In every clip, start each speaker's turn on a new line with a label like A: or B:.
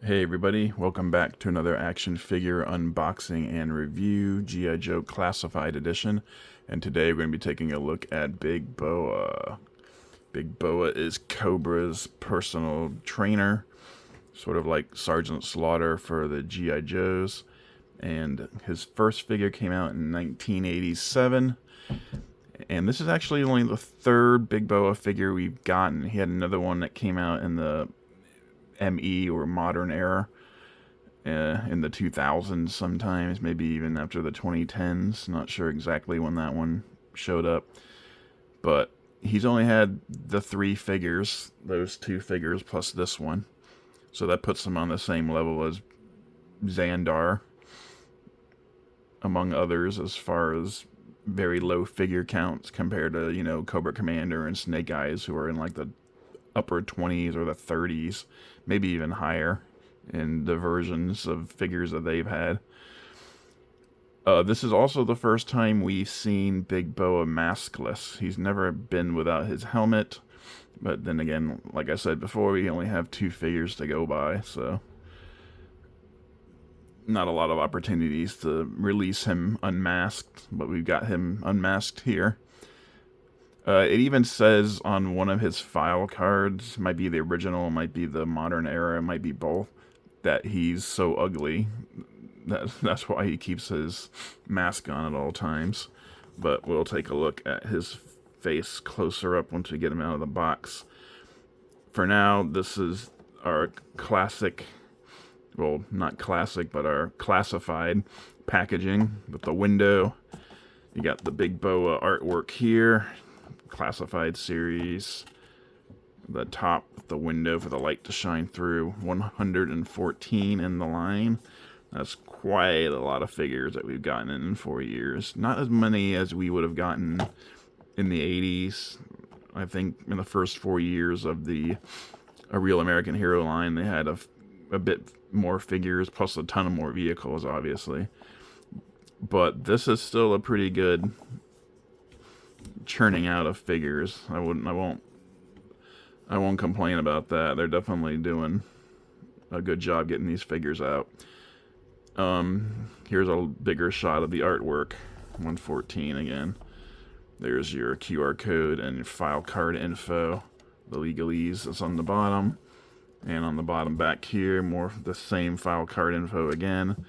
A: Hey everybody, welcome back to another action figure unboxing and review, G.I. Joe Classified Edition. And today we're going to be taking a look at Big Boa. Big Boa is Cobra's personal trainer, sort of like Sergeant Slaughter for the G.I. Joes. And his first figure came out in 1987. And this is actually only the third Big Boa figure we've gotten. He had another one that came out in the ME or modern era in the 2000s sometimes, maybe even after the 2010s. Not sure exactly when that one showed up, but he's only had the three figures, those two figures plus this one, so that puts him on the same level as Xandar, among others, as far as very low figure counts compared to, you know, Cobra Commander and Snake Eyes, who are in like the upper 20s or the 30s, maybe even higher in the versions of figures that they've had. This is also the first time we've seen Big Boa maskless. He's never been without his helmet, but then again, like I said before, we only have two figures to go by, so not a lot of opportunities to release him unmasked, but we've got him unmasked here. It even says on one of his file cards, might be the original, might be the modern era, might be both, that he's so ugly. That's why he keeps his mask on at all times. But we'll take a look at his face closer up once we get him out of the box. For now, this is our classic, well, not classic, but our classified packaging with the window. You got the Big Boa artwork here. Classified series, the top, the window for the light to shine through, 114 in the line. That's quite a lot of figures that we've gotten in 4 years. Not as many as we would have gotten in the 80s. I think in the first 4 years of a Real American Hero line, they had a bit more figures, plus a ton of more vehicles, obviously. But this is still a pretty good churning out of figures. I won't complain about that. They're definitely doing a good job getting these figures out. Here's a bigger shot of the artwork. 114 again. There's your QR code and your file card info. The legalese is on the bottom. And on the bottom back here, more of the same file card info again.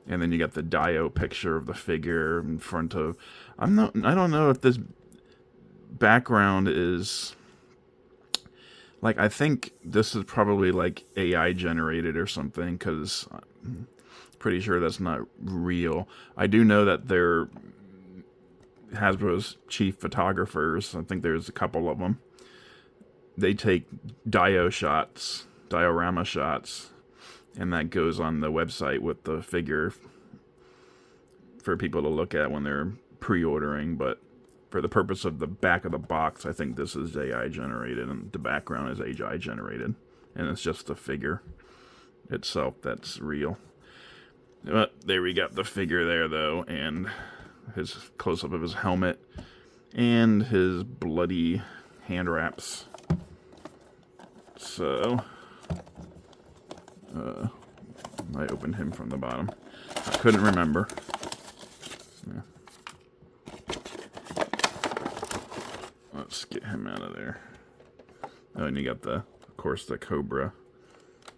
A: And then you got the Dio picture of the figure in front of... I don't know if this background is... like, I think this is probably like AI generated or something, because I'm pretty sure that's not real. I do know that they're Hasbro's chief photographers. I think there's a couple of them. They take diorama shots, and that goes on the website with the figure for people to look at when they're pre-ordering. But for the purpose of the back of the box, I think this is AI generated, and the background is AI generated, and it's just the figure itself that's real. But there we got the figure there, though, and his close-up of his helmet and his bloody hand wraps. So I opened him from the bottom. I couldn't remember. Yeah. Let's get him out of there. Oh, and you got of course, the Cobra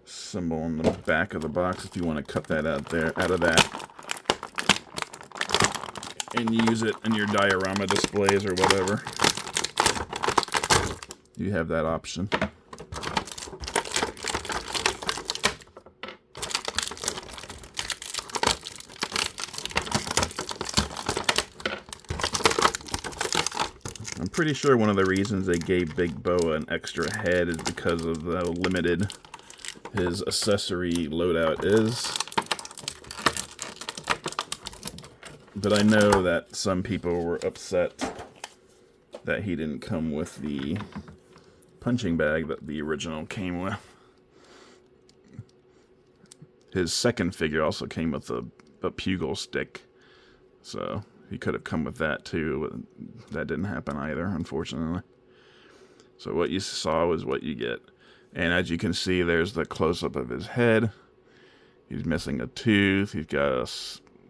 A: symbol on the back of the box if you want to cut that out of that, and use it in your diorama displays or whatever. You have that option. I'm pretty sure one of the reasons they gave Big Boa an extra head is because of how limited his accessory loadout is. But I know that some people were upset that he didn't come with the punching bag that the original came with. His second figure also came with a pugil stick, so he could have come with that too, but that didn't happen either, unfortunately. So what you saw was what you get. And as you can see, there's the close-up of his head. He's missing a tooth. He's got a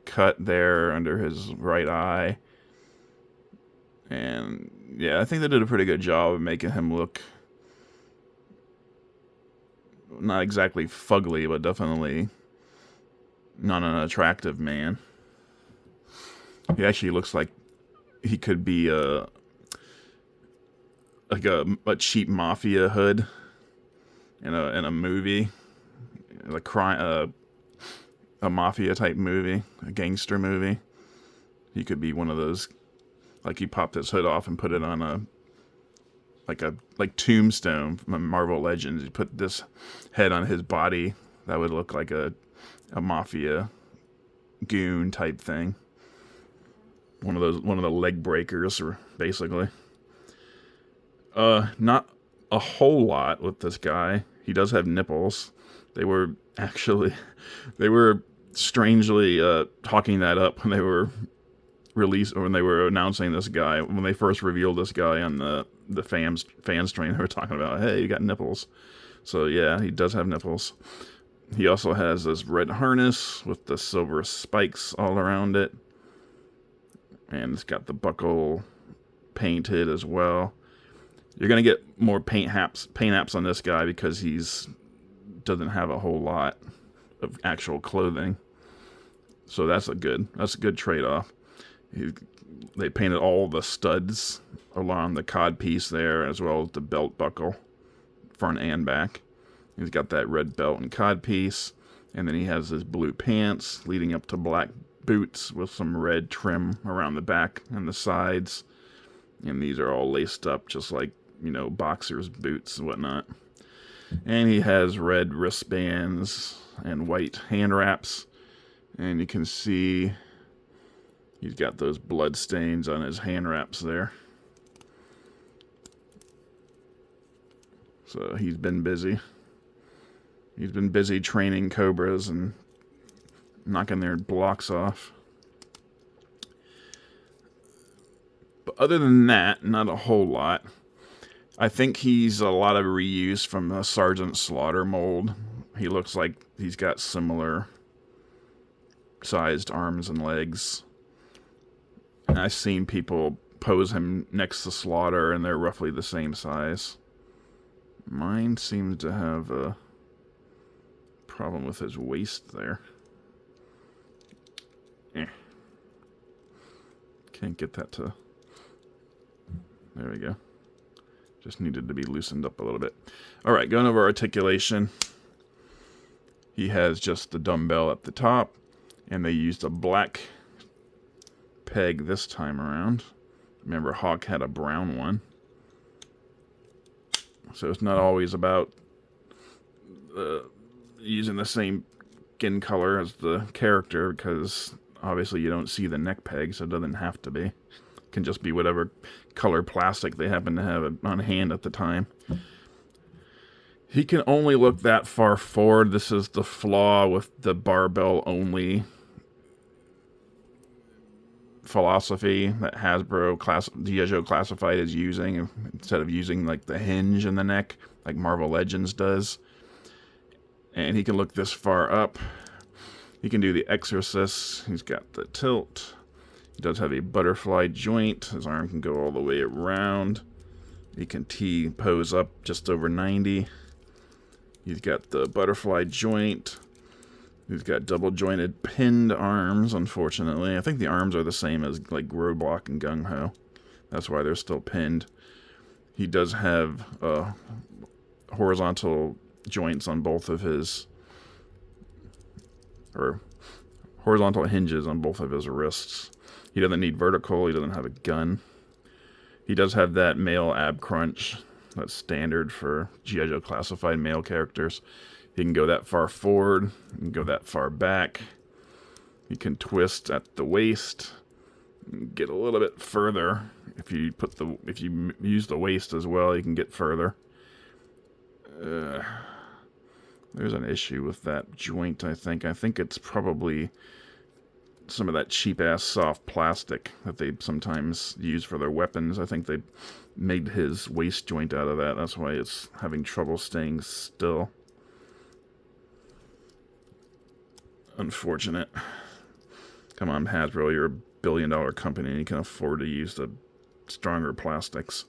A: cut there under his right eye. And yeah, I think they did a pretty good job of making him look not exactly fugly, but definitely not an attractive man. He actually looks like he could be a cheap mafia hood in a movie, a mafia type movie, a gangster movie. He could be one of those, like he popped his hood off and put it on like Tombstone from Marvel Legends. He put this head on his body that would look like a mafia goon type thing. One of the leg breakers, basically. Not a whole lot with this guy. He does have nipples. They were strangely talking that up when they were when they were announcing this guy. When they first revealed this guy on the fan stream, they were talking about, hey, you got nipples. So yeah, he does have nipples. He also has this red harness with the silver spikes all around it. And it's got the buckle painted as well. You're going to get more paint apps on this guy because doesn't have a whole lot of actual clothing. So that's a good trade-off. They painted all the studs along the cod piece there, as well as the belt buckle, front and back. He's got that red belt and cod piece, and then he has his blue pants leading up to black boots with some red trim around the back and the sides. And these are all laced up just like, boxers' boots and whatnot. And he has red wristbands and white hand wraps. And you can see he's got those blood stains on his hand wraps there. So he's been busy. He's been busy training cobras and knocking their blocks off. But other than that, not a whole lot. I think he's a lot of reuse from the Sergeant Slaughter mold. He looks like he's got similar sized arms and legs. And I've seen people pose him next to Slaughter, and they're roughly the same size. Mine seems to have a problem with his waist there. Can't get that to... There we go. Just needed to be loosened up a little bit. Alright, going over articulation. He has just the dumbbell at the top, and they used a black peg this time around. Remember, Hawk had a brown one. So it's not always about using the same skin color as the character, because obviously you don't see the neck peg, so it doesn't have to be. It can just be whatever color plastic they happen to have on hand at the time. He can only look that far forward. This is the flaw with the barbell only philosophy that Hasbro G.I.Joe Classified is using, instead of using like the hinge in the neck like Marvel Legends does. And he can look this far up. He can do the Exorcist. He's got the tilt. He does have a butterfly joint. His arm can go all the way around. He can T-pose up just over 90. He's got the butterfly joint. He's got double jointed pinned arms, unfortunately. I think the arms are the same as like Roadblock and Gung Ho. That's why they're still pinned. He does have horizontal joints on both of his, or horizontal hinges on both of his wrists. He doesn't need vertical. He doesn't have a gun. He does have that male ab crunch. That's standard for G.I. Joe Classified male characters. He can go that far forward. He can go that far back. He can twist at the waist. Get a little bit further. If you use the waist as well, you can get further. There's an issue with that joint, I think. I think it's probably some of that cheap-ass soft plastic that they sometimes use for their weapons. I think they made his waist joint out of that. That's why it's having trouble staying still. Unfortunate. Come on, Hasbro, you're a billion-dollar company and you can afford to use the stronger plastics.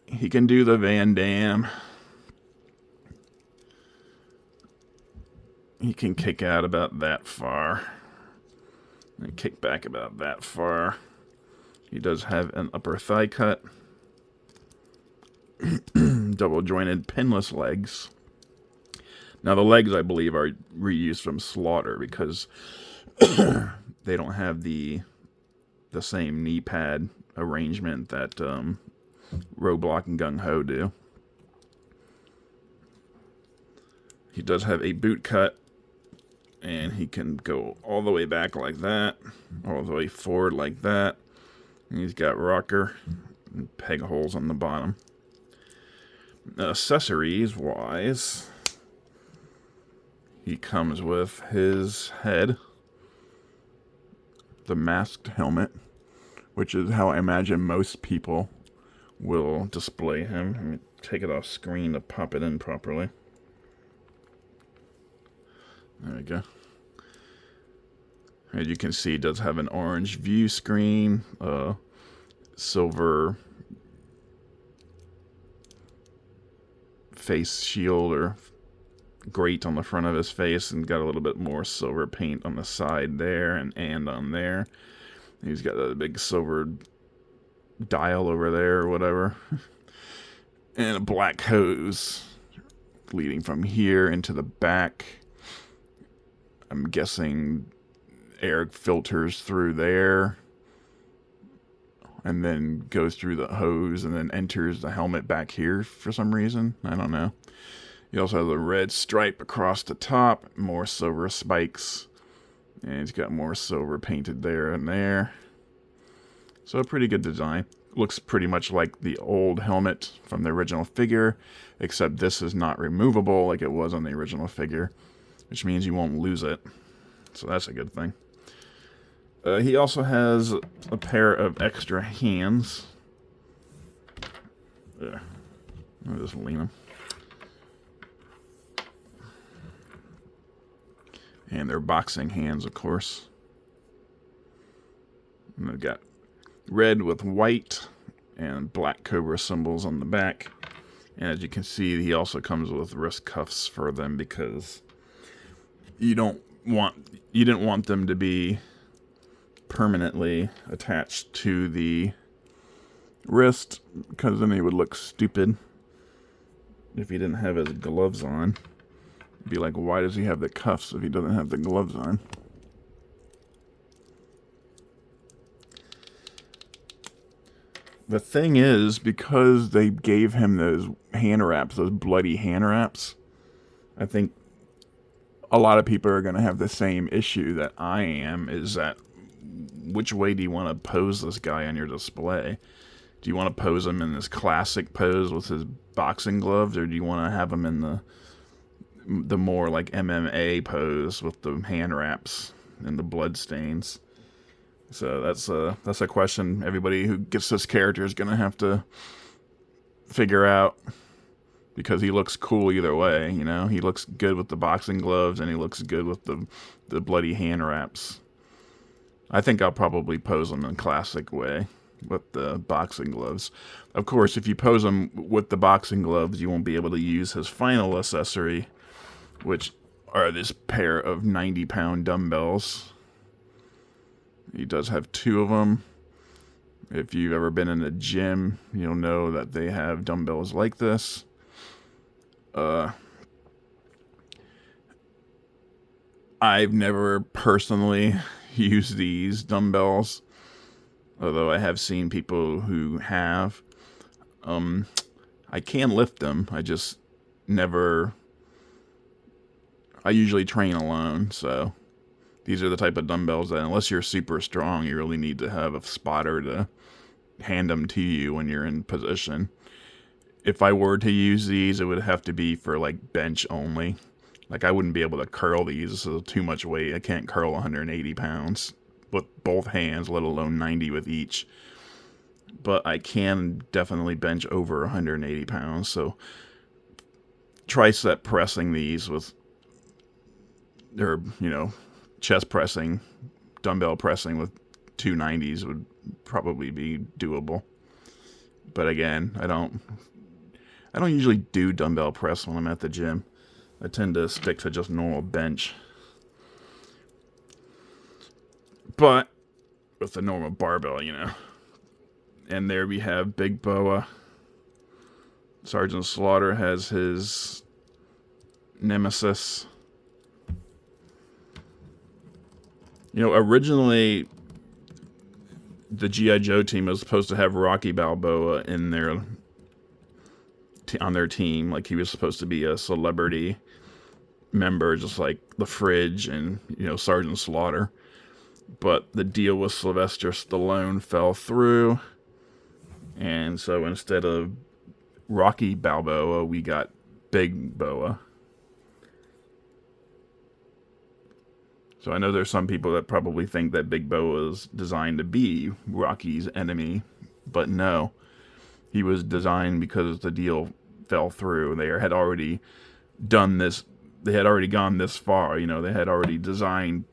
A: He can do the Van Damme. He can kick out about that far. And kick back about that far. He does have an upper thigh cut. Double jointed pinless legs. Now the legs, I believe, are reused from Slaughter because they don't have the same knee pad arrangement that Roadblock and Gung Ho do. He does have a boot cut, and he can go all the way back like that, all the way forward like that. And he's got rocker and peg holes on the bottom. Accessories wise, he comes with his head, the masked helmet, which is how I imagine most people will display him. Let me take it off screen to pop it in properly. There we go. As you can see, it does have an orange view screen, silver face shield or grate on the front of his face, and got a little bit more silver paint on the side there and on there. He's got a big silver dial over there or whatever. And a black hose leading from here into the back. I'm guessing air filters through there and then goes through the hose and then enters the helmet back here for some reason. I don't know. He also has a red stripe across the top, more silver spikes, and he's got more silver painted there and there. So a pretty good design. Looks pretty much like the old helmet from the original figure, except this is not removable like it was on the original figure, which means you won't lose it. So that's a good thing. He also has a pair of extra hands. I'll just lean them. And they're boxing hands, of course. And they've got red with white and black cobra symbols on the back. And as you can see, he also comes with wrist cuffs for them because you didn't want them to be permanently attached to the wrist, because then he would look stupid if he didn't have his gloves on. It'd be like, why does he have the cuffs if he doesn't have the gloves on? The thing is, because they gave him those hand wraps, those bloody hand wraps, I think a lot of people are going to have the same issue that I am, is that which way do you want to pose this guy on your display? Do you want to pose him in this classic pose with his boxing gloves, or do you want to have him in the more like MMA pose with the hand wraps and the blood stains? So that's a question everybody who gets this character is going to have to figure out, because he looks cool either way, you know? He looks good with the boxing gloves, and he looks good with the bloody hand wraps. I think I'll probably pose him in a classic way with the boxing gloves. Of course, if you pose him with the boxing gloves, you won't be able to use his final accessory, which are this pair of 90-pound dumbbells. He does have 2 of them. If you've ever been in a gym, you'll know that they have dumbbells like this. I've never personally used these dumbbells, although I have seen people who have. I can lift them. I just never. I usually train alone, so these are the type of dumbbells that, unless you're super strong, you really need to have a spotter to hand them to you when you're in position. If I were to use these, it would have to be for like bench only. Like, I wouldn't be able to curl these. This is too much weight. I can't curl 180 pounds with both hands, let alone 90 with each. But I can definitely bench over 180 pounds. So tricep pressing these with or, chest pressing, dumbbell pressing with 290s would probably be doable. But again, I don't usually do dumbbell press when I'm at the gym. I tend to stick to just normal bench. But with the normal barbell, And there we have Big Boa. Sergeant Slaughter has his nemesis. Originally, the G.I.Joe team was supposed to have Rocky Balboa in on their team. Like, he was supposed to be a celebrity member, just like the Fridge and, Sergeant Slaughter. But the deal with Sylvester Stallone fell through. And so instead of Rocky Balboa, we got Big Boa. So I know there's some people that probably think that Big Boa is designed to be Rocky's enemy, but no. He was designed because the deal fell through. They had already done this. They had already gone this far. They had already designed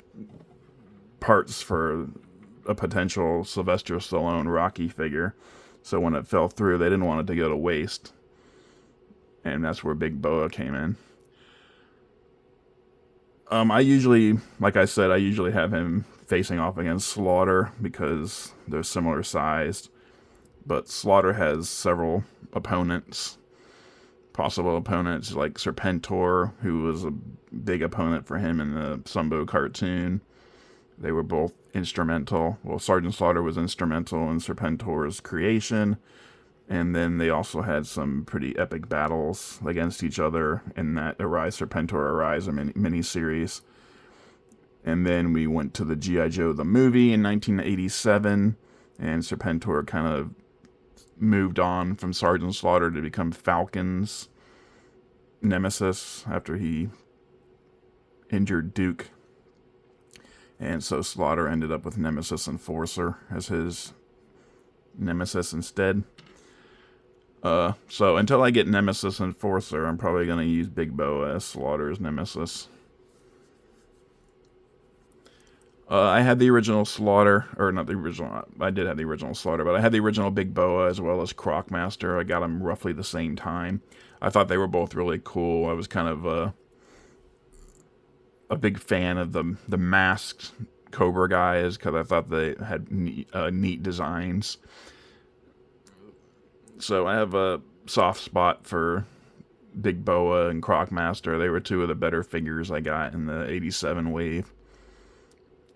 A: parts for a potential Sylvester Stallone Rocky figure. So when it fell through, they didn't want it to go to waste. And that's where Big Boa came in. I usually have him facing off against Slaughter because they're similar sized. But Slaughter has several possible opponents, like Serpentor, who was a big opponent for him in the Sunbow cartoon. They were both instrumental. Well, Sergeant Slaughter was instrumental in Serpentor's creation. And then they also had some pretty epic battles against each other in that Serpentor Arise, a mini-series. And then we went to the G.I. Joe the movie in 1987, and Serpentor kind of moved on from Sergeant Slaughter to become Falcon's nemesis after he injured Duke. And so Slaughter ended up with Nemesis Enforcer as his nemesis instead. So until I get Nemesis Enforcer, I'm probably going to use Big Boa as Slaughter's nemesis. I had the original Slaughter, or not the original, I did have the original Slaughter, but I had the original Big Boa as well as Crocmaster. I got them roughly the same time. I thought they were both really cool. I was kind of a big fan of the masked Cobra guys because I thought they had neat designs. So I have a soft spot for Big Boa and Crocmaster. They were two of the better figures I got in the 87 wave.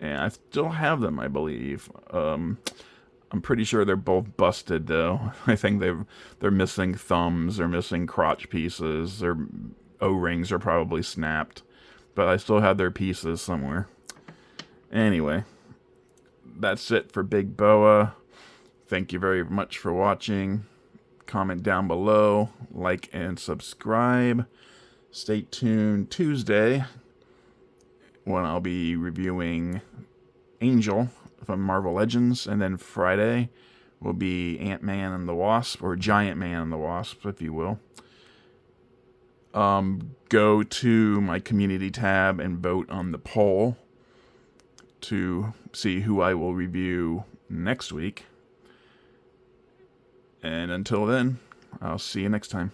A: And I still have them, I believe. I'm pretty sure they're both busted, though. I think they're missing thumbs, they're missing crotch pieces, their O-rings are probably snapped. But I still have their pieces somewhere. Anyway, that's it for Big Boa. Thank you very much for watching. Comment down below, like and subscribe. Stay tuned Tuesday when I'll be reviewing Angel from Marvel Legends, and then Friday will be Ant-Man and the Wasp, or Giant Man and the Wasp, if you will. Go to my community tab and vote on the poll to see who I will review next week. And until then, I'll see you next time.